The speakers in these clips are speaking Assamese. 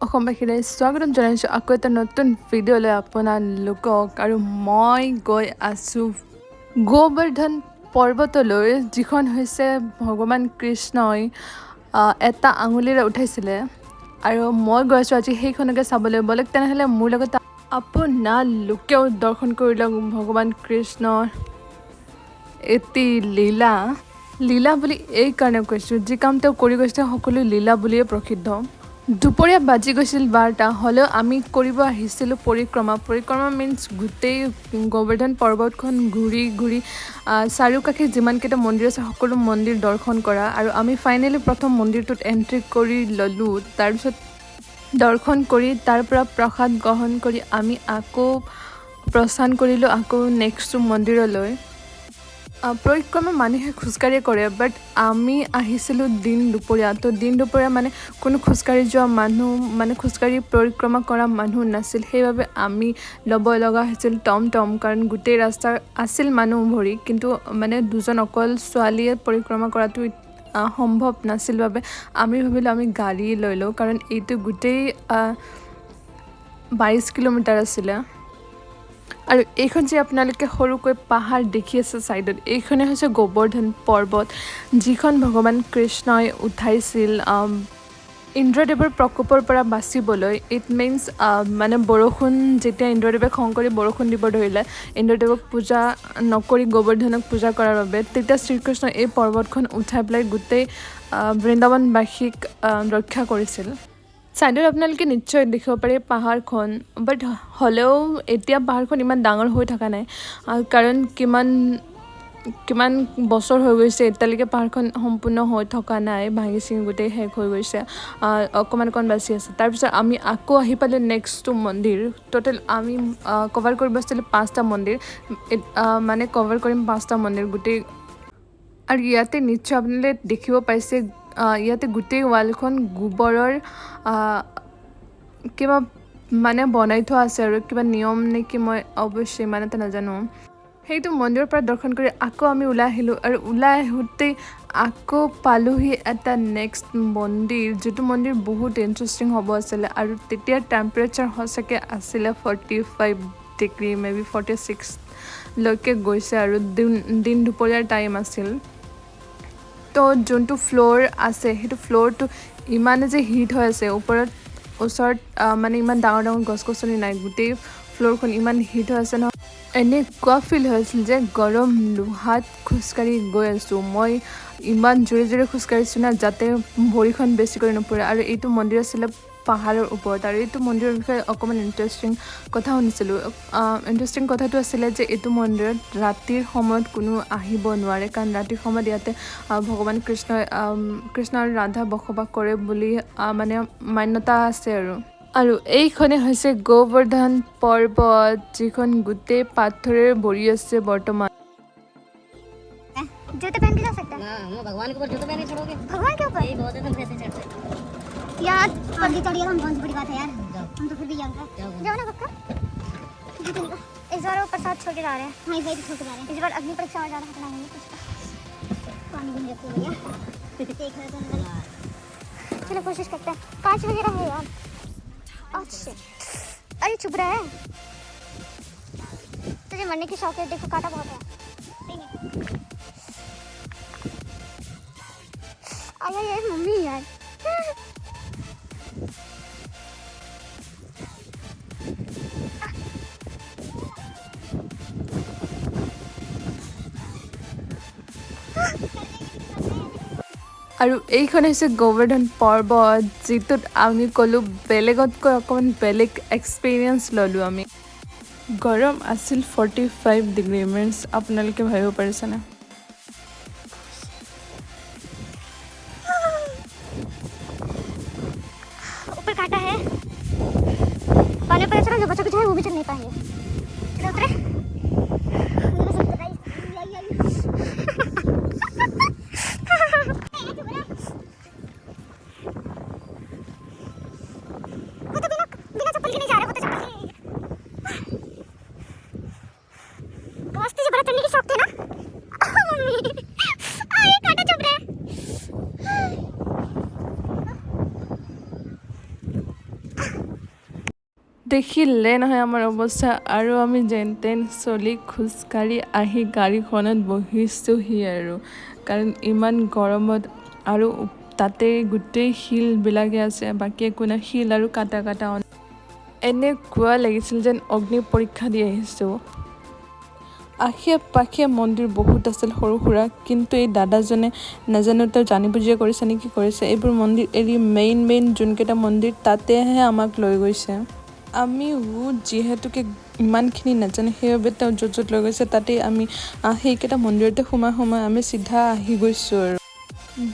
অসমবাসীৰে স্বাগতম জনাইছোঁ আকৌ এটা নতুন ভিডিঅ'লৈ আপোনালোকক। আৰু মই গৈ আছোঁ গোবৰ্ধন পৰ্বতলৈ, যিখন হৈছে ভগৱান কৃষ্ণই এটা আঙুলিৰে উঠাইছিলে। আৰু মই গৈ আছোঁ আজি সেইখনকে চাবলৈ। বলক তেনেহ'লে মোৰ লগত আপোনালোকেও দৰ্শন কৰি লওক ভগৱান কৃষ্ণৰ এটি লীলা বুলি এইকাৰণে কৈছোঁ, যি কাম তেওঁ কৰি গৈছে সকলো লীলা বুলিয়ে প্ৰসিদ্ধ। দুপৰীয়া বাজি গৈছিল 12টা, হ'লেও আমি কৰিব আহিছিলোঁ পৰিক্ৰমা মিনছ গোটেই গোবৰ্ধন পৰ্বতখন ঘূৰি চাৰিওকাষে যিমানকেইটা মন্দিৰ আছে সকলো মন্দিৰ দৰ্শন কৰা। আৰু আমি ফাইনেলি প্ৰথম মন্দিৰটোত এণ্ট্ৰি কৰি ল'লোঁ। তাৰপিছত দৰ্শন কৰি তাৰ পৰা প্ৰসাদ গ্ৰহণ কৰি আমি আকৌ প্ৰস্থান কৰিলোঁ আকৌ নেক্সট মন্দিৰলৈ। পৰিক্ৰমা মানুহে খোজকাঢ়িয়ে কৰে, বাট আমি আহিছিলোঁ দিন দুপৰীয়া। তো দিন দুপৰীয়া মানে কোনো খোজকাঢ়ি যোৱা মানুহ মানে খোজকাঢ়ি পৰিক্ৰমা কৰা মানুহ নাছিল, সেইবাবে আমি ল'ব লগা হৈছিল টম, কাৰণ গোটেই ৰাস্তা আছিল মানুহ ভৰি। কিন্তু মানে দুজন অকল ছোৱালীয়ে পৰিক্ৰমা কৰাটো সম্ভৱ নাছিল বাবে আমি ভাবিলোঁ আমি গাড়ী লৈ লওঁ, কাৰণ এইটো গোটেই 22 কিলোমিটাৰ আছিলে। আৰু এইখন যে আপোনালোকে সৰুকৈ পাহাৰ দেখি আছে ছাইডত, এইখনে হৈছে গোবৰ্ধন পৰ্বত, যিখন ভগৱান কৃষ্ণই উঠাইছিল ইন্দ্ৰদেৱৰ প্ৰকোপৰ পৰা বাচিবলৈ। ইট মিনছ মানে বৰষুণ যেতিয়া ইন্দ্ৰদেৱে খং কৰি বৰষুণ দিব ধৰিলে, ইন্দ্ৰদেৱক পূজা নকৰি গোবৰ্ধনক পূজা কৰাৰ বাবে, তেতিয়া শ্ৰীকৃষ্ণই এই পৰ্বতখন উঠাই পেলাই গোটেই বৃন্দাবনবাসীক ৰক্ষা কৰিছিল। ছাইডত আপোনালোকে নিশ্চয় দেখিব পাৰে পাহাৰখন, বাট হ'লেও এতিয়া পাহাৰখন ইমান ডাঙৰ হৈ থকা নাই, কাৰণ কিমান বছৰ হৈ গৈছে এতিয়ালৈকে পাহাৰখন সম্পূৰ্ণ হৈ থকা নাই, ভাঙি চিঙি গোটেই শেষ হৈ গৈছে, অকণমান বাচি আছে। তাৰপিছত আমি আকৌ আহি পালোঁ নেক্সটটো মন্দিৰ। টোটেল আমি কভাৰ কৰিব আছিলোঁ 5টা মন্দিৰ, মানে কভাৰ কৰিম 5টা মন্দিৰ গোটেই। আৰু ইয়াতে নিশ্চয় আপোনালোকে দেখিব পাইছে, ইয়াতে গোটেই ৱালখন গোবৰৰ কিবা মানে বনাই থোৱা আছে আৰু কিবা নিয়ম নেকি, মই অৱশ্যে ইমান এটা নাজানো। সেইটো মন্দিৰৰ পৰা দৰ্শন কৰি আকৌ আমি ওলাই আহিলোঁ। আৰু ওলাই আহোঁতেই আকৌ পালোঁহি এটা নেক্সট মন্দিৰ, যিটো মন্দিৰ বহুত ইণ্টাৰেষ্টিং হ'ব আছিলে। আৰু তেতিয়া টেম্পাৰেচাৰ সঁচাকৈ আছিলে 45 ডিগ্ৰী, মে বি 46লৈকে গৈছে, আৰু দিন দুপৰীয়াৰ টাইম আছিল। তো যোনটো ফ্ল'ৰ আছে সেইটো ফ্ল'ৰটো ইমানে যে হিট হৈ আছে, ওচৰত মানে ইমান ডাঙৰ গছ গছনি নাই, গোটেই ফ্ল'ৰখন ইমান হিট হৈ আছে নহয়, এনেকুৱা ফিল হৈছিল যে গৰম লোহাত খোজকাঢ়ি গৈ আছোঁ। মই ইমান জোৰে খোজকাঢ়িছোঁ না, যাতে ভৰিখন বেছিকৈ নপৰে। আৰু এইটো মন্দিৰ আছিলে পাহাৰৰ ওপৰত। আৰু এইটো মন্দিৰৰ বিষয়ে অকণমান ইণ্টাৰেষ্টিং কথা শুনিছিলোঁ। ইণ্টাৰেষ্টিং কথাটো আছিলে যে এইটো মন্দিৰত ৰাতিৰ সময়ত কোনো আহিব নোৱাৰে, কাৰণ ৰাতিৰ সময়ত ইয়াতে ভগৱান কৃষ্ণ আৰু ৰাধা বসবাস কৰে বুলি মানে মান্যতা আছে। আৰু এইখনে হৈছে গোবৰ্ধন পৰ্বত, যিখন গোটেই পাথৰেৰে ভৰি আছে বৰ্তমান। जूते पहन के जा सकते हैं ना, हम भगवान के ऊपर जूते पहन के चढ़ोगे? भगवान के ऊपर? यही बहुत है, तुम कैसे चढ़ते यार? पगड़ी चढ़िए हम, कौन सी बड़ी बात है यार, हम तो फिर भी जाऊंगा। जाओ ना पक्का। इस बार वो प्रसाद छोड़ के जा रहे हैं। हाँ, इस बार छोड़ के जा रहे हैं। इस बार अग्नि परीक्षा और ज़्यादा खतरा नहीं है। पानी भी रखो भैया, देख रहे तो अंदर। चलो कोशिश करते हैं। कांच वगैरह है यार। अच्छा, अरे चुप रहा है, तुझे मरने की शौक है, देखो कांटा बहुत है। अरे यार मम्मी यार আৰু এইখন হৈছে গোবৰ্ধন পৰ্বত, যিটোত আমি ক'লোঁ বেলেগতকৈ অকণমান বেলেগ এক্সপিৰিয়েঞ্চ ল'লোঁ আমি। গৰম আছিল 45 ডিগ্ৰী, মিনছ আপোনালোকে ভাবিব পাৰিছেনে? ऊपर कांटा है, पानी पर चढ़ो, जो बच्चों को जो है वो भी चढ़ नहीं पाएंगे। चलो उतरे। वो तो बिना चप्पल के नहीं जा रहा, वो तो चप्पल के बस, तुझे बड़ा चढ़ने की शौक थे ना मम्मी। ये कांटा चुभ रहा है। দেখিলে নহয় আমাৰ অৱস্থা আৰু আমি যেন তেন চলি খোজকাঢ়ি আহি গাড়ীখনত বহিছোঁহি আৰু কাৰণ ইমান গৰমত আৰু তাতে গোটেই শিলবিলাকে আছে বাকী একো নাই শিল আৰু কাটা এনেকুৱা লাগিছিল যেন অগ্নি পৰীক্ষা দি আহিছোঁ আশে পাশে মন্দিৰ বহুত আছিল সৰু সুৰা কিন্তু এই দাদাজনে নাজানো তেওঁ জানি বুজিয়ে কৰিছে নেকি কৰিছে এইবোৰ মন্দিৰ এৰি মেইন যোনকেইটা মন্দিৰ তাতেহে আমাক লৈ গৈছে আমিও যিহেতুকে ইমানখিনি নাজানো সেইবাবে তেওঁ য'ত লৈ গৈছে তাতেই আমি সেইকেইটা মন্দিৰতে সোমাই আমি চিধা আহি গৈছোঁ আৰু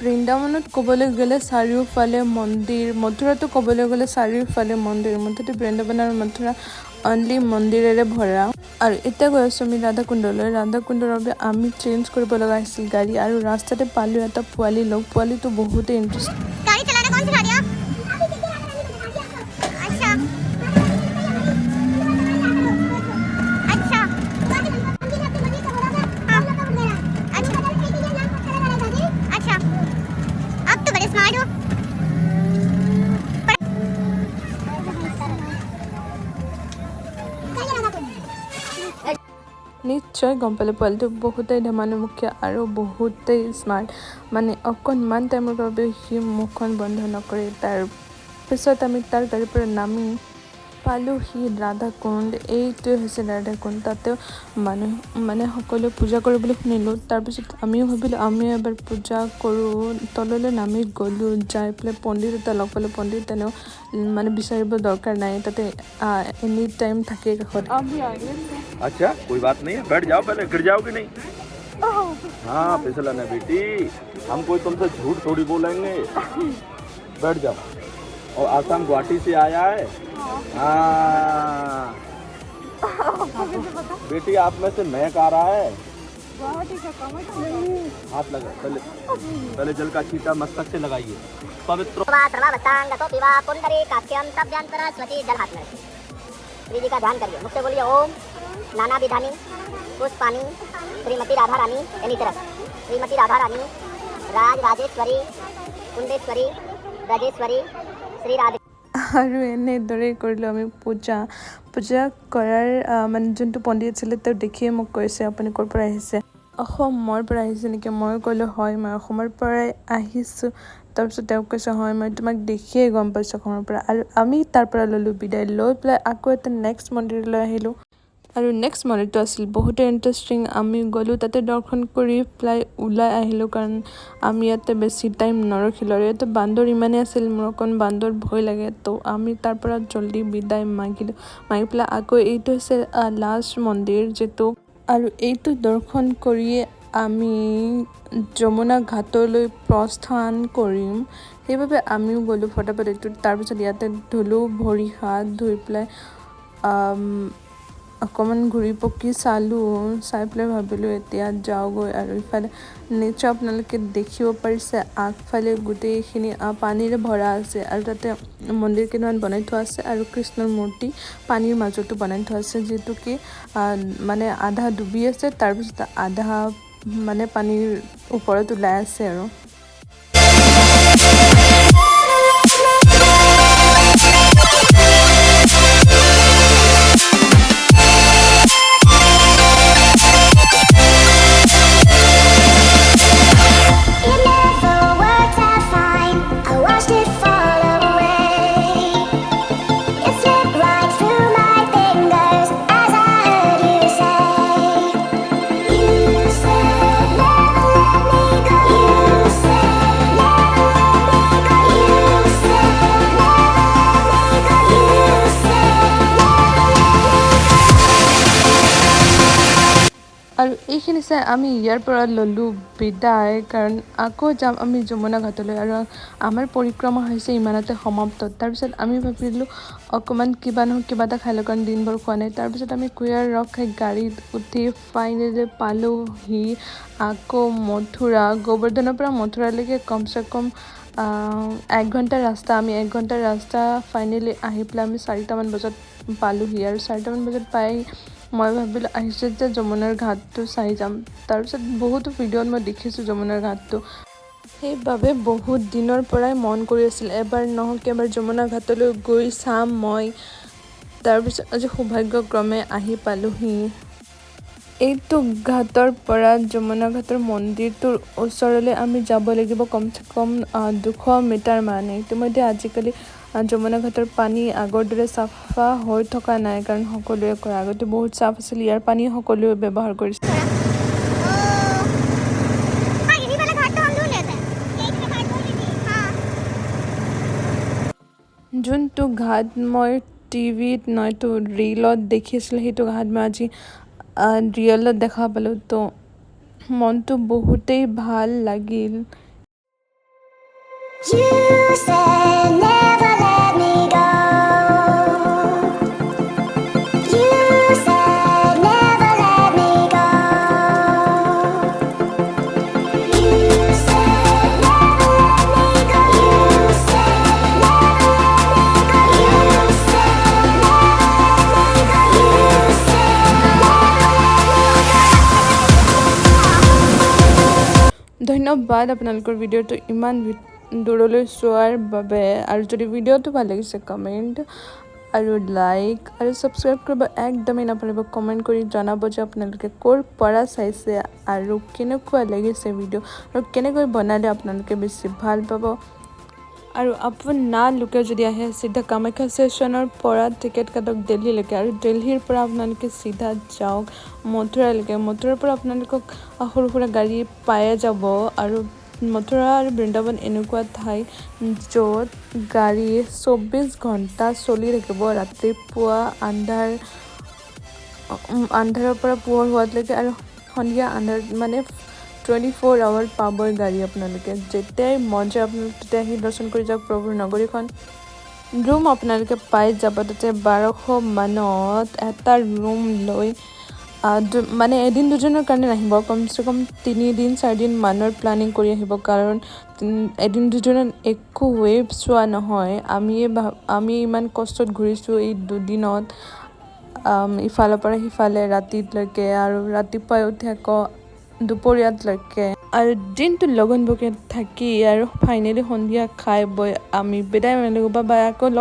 বৃন্দাবনত ক'বলৈ গ'লে চাৰিওফালে মন্দিৰ মথুৰাটো ক'বলৈ গ'লে চাৰিওফালে মন্দিৰ মুঠতে বৃন্দাবন আৰু মথুৰা অনলি মন্দিৰেৰে ভৰা আৰু এতিয়া গৈ আছোঁ আমি ৰাধাকুণ্ডলৈ ৰাধাকুণ্ডৰ বাবে আমি চেঞ্জ কৰিব লগা হৈছিল গাড়ী আৰু ৰাস্তাতে পালোঁ এটা পোৱালি লগ পোৱালিটো বহুতেই ইণ্টাৰেষ্টিং गाड़ी चलाना कौन सिखा दिया अच्छा अच्छा अच्छा अब तो बड़े स्मार्ट हो নিশ্চয় গম পালে পোৱালিটো বহুতেই ধেমালিমুখীয়া আৰু বহুতেই স্মাৰ্ট মানে অকণমান টাইমৰ বাবে সি মুখখন বন্ধ নকৰে তাৰ পিছত আমি তাৰ গাড়ীৰ পৰা নামি পালোঁহি ৰাধাকুণ্ড এইটোৱে হৈছে ৰাধাকুণ্ড তাতেও মানুহ মানে সকলোৱে পূজা কৰিবলৈ শুনিলোঁ তাৰপিছত আমিও ভাবিলোঁ আমিও এবাৰ পূজা কৰোঁ তললৈ নামি গ'লোঁ যাই পেলাই পণ্ডিত এটা লগ পালোঁ পণ্ডিত তেনেও মানে বিচাৰিব দৰকাৰ নাই তাতে এনি টাইম থাকে কাষত अच्छा कोई बात नहीं है बैठ जाओ पहले गिर जाओगे नहीं हाँ फिसलन है बेटी हम कोई तुमसे झूठ थोड़ी बोलेंगे बैठ जाओ और आसाम गुवाहाटी से आया है हाँ बेटी आप में से महक आ रहा है हाथ लगा पहले जल का छींटा मस्तक से लगाइए पवित्र श्री जी का ध्यान करिए मुझसे बोलिए ओम नाना विधानी पुष्पानी श्रीमती राधा रानी यानी तरफ श्रीमती राधा रानी राजेश्वरी कुंडेश्वरी राजेश्वरी श्री राधे আৰু এনেদৰেই কৰিলোঁ আমি পূজা কৰাৰ মানে যোনটো পণ্ডিত আছিলে তেওঁ দেখিয়ে মোক কৈছে আপুনি ক'ৰ পৰা আহিছে অসমৰ পৰা আহিছে নেকি মই ক'লোঁ হয় মই অসমৰ পৰাই আহিছোঁ তাৰপিছত তেওঁ কৈছে হয় মই তোমাক দেখিয়ে গম পাইছোঁ অসমৰ পৰা আৰু আমি তাৰ পৰা ল'লোঁ বিদায় লৈ পেলাই আকৌ এটা নেক্সট মন্দিৰলৈ আহিলোঁ আৰু নেক্সট মন্দিৰটো আছিল বহুতেই ইণ্টাৰেষ্টিং আমি গ'লোঁ তাতে দৰ্শন কৰি পেলাই ওলাই আহিলোঁ কাৰণ আমি ইয়াতে বেছি টাইম নৰখিলোঁ আৰু ইয়াতে বান্দৰ ইমানেই আছিল মোৰ অকণ বান্দৰ ভয় লাগে তো আমি তাৰ পৰা জল্দি বিদায় মাগি পেলাই আকৌ এইটো হৈছে লাষ্ট মন্দিৰ যিটো আৰু এইটো দৰ্শন কৰিয়ে আমি যমুনা ঘাটলৈ প্ৰস্থান কৰিম সেইবাবে আমিও গ'লোঁ ফটাফট এইটো তাৰপিছত ইয়াতে ধুলোঁ ভৰি হাত ধুই পেলাই অকণমান ঘূৰি পকি চাই পেলাই ভাবিলোঁ এতিয়া যাওঁগৈ আৰু ইফালে নিশ্চয় আপোনালোকে দেখিব পাৰিছে আগফালে গোটেইখিনি পানীৰে ভৰা আছে আৰু তাতে মন্দিৰ কেইটামান বনাই থোৱা আছে আৰু কৃষ্ণৰ মূৰ্তি পানীৰ মাজতো বনাই থোৱা আছে যিটো কি মানে আধা ডুবি আছে তাৰপিছত আধা মানে পানীৰ ওপৰত ওলাই আছে আৰু আৰু এইখিনি চাই আমি ইয়াৰ পৰা ল'লোঁ বিদায় কাৰণ আকৌ যাম আমি যমুনা ঘাটলৈ আৰু আমাৰ পৰিক্ৰমা হৈছে ইমানতে সমাপ্ত তাৰপিছত আমি ভাবিলোঁ অকণমান কিবা নহয় কিবা এটা খাই লওঁ কাৰণ দিনবোৰ খোৱা নাই তাৰপিছত আমি কুঁহিয়াৰ ৰস খাই গাড়ীত উঠি ফাইনেলি পালোঁহি আকৌ মথুৰা গোবৰ্ধনৰ পৰা মথুৰালৈকে কমচে কম 1 ঘণ্টাৰ ৰাস্তা আমি 1 ঘণ্টাৰ ৰাস্তা ফাইনেলি আহি পেলাই আমি 4টামান বজাত পালোঁহি আৰু 4টামান বজাত পাই মই ভাবিলোঁ আহিছোঁ যে যমুনাৰ ঘাটটো চাই যাম তাৰপিছত বহুতো ভিডিঅ'ত মই দেখিছোঁ যমুনাৰ ঘাটটো সেইবাবে বহুত দিনৰ পৰাই মন কৰি আছিল এবাৰ নহওক এবাৰ যমুনা ঘাটলৈ গৈ চাম মই তাৰপিছত আজি সৌভাগ্যক্ৰমে আহি পালোহি এইটো ঘাটৰ পৰা যমুনা ঘাটৰ মন্দিৰটোৰ ওচৰলৈ আমি যাব লাগিব কমচে কম 200 মিটাৰ মান ইতিমধ্যে আজিকালি যমুনা ঘাটৰ পানী আগৰ দৰে চাফা হৈ থকা নাই কাৰণ সকলোৱে কয় আগতে বহুত চাফ আছিল ইয়াৰ পানী সকলোৱে ব্যৱহাৰ কৰিছিল हाँ यही वाला घाट तो हम ढूंढ लेते हैं यही वाला घाट ढूंढ लीजिए हाँ যোনটো ঘাট মই টিভিত নয়তো ৰীলত দেখিছিলোঁ সেইটো ঘাট মই আজি ৰিয়েলত দেখা পালোঁ তো মনটো বহুতেই ভাল লাগিল You said never let me go. You said never let me go. You said never let me go. You said never let me go. You said never let me go. You said never let me go. ধন্যবাদ আপোনালোকৰ ভিডিঅ'টো ইমান দূৰলৈ চোৱাৰ বাবে আৰু যদি ভিডিঅ'টো ভাল লাগিছে কমেণ্ট আৰু লাইক আৰু ছাবস্ক্ৰাইব কৰিব একদমেই নাপাহৰিব কমেণ্ট কৰি জনাব যে আপোনালোকে ক'ৰ পৰা চাইছে আৰু কেনেকুৱা লাগিছে ভিডিঅ' আৰু কেনেকৈ বনালে আপোনালোকে বেছি ভাল পাব আৰু আপোনালোকে যদি আহে চিধা কামাখ্যা ষ্টেচনৰ পৰা টিকেট কাটক দিল্লীলৈকে আৰু দিল্লীৰ পৰা আপোনালোকে চিধা যাওক মথুৰালৈকে মথুৰাৰ পৰা আপোনালোকক সৰু সুৰা গাড়ী পায়ে যাব আৰু মথুৰা আৰু বৃন্দাবন এনেকুৱা ঠাই য'ত গাড়ী 24 ঘণ্টা চলি থাকিব ৰাতিপুৱা আন্ধাৰৰ পৰা পোহৰ হোৱালৈকে আৰু সন্ধিয়া আন্ধাৰ মানে 24 আৱাৰ পাবই গাড়ী আপোনালোকে যেতিয়াই মন যায় আপোনালোকে তেতিয়া আহি দৰ্শন কৰি যাওক প্ৰভুৰ নগৰীখন ৰুম আপোনালোকে পাই যাব তাতে 1200 মানত এটা ৰুম লৈ মানে এদিন দুদিনৰ কাৰণে নাহিব কমচে কম 3 দিন 4 দিন মানৰ প্লানিং কৰি আহিব কাৰণ এদিন দুদিনত একো ৱেব চোৱা নহয় আমি ইমান কষ্টত ঘূৰিছোঁ এই দুদিনত ইফালৰ পৰা সিফালে ৰাতিলৈকে আৰু ৰাতিপুৱাই উঠি আকৌ দুপৰীয়ালৈকে আৰু দিনটো লগন ভোগে থাকি আৰু ফাইনেলি সন্ধিয়া খাই বৈ আমি বিদায় মাৰিলোঁ বা আকৌ লগ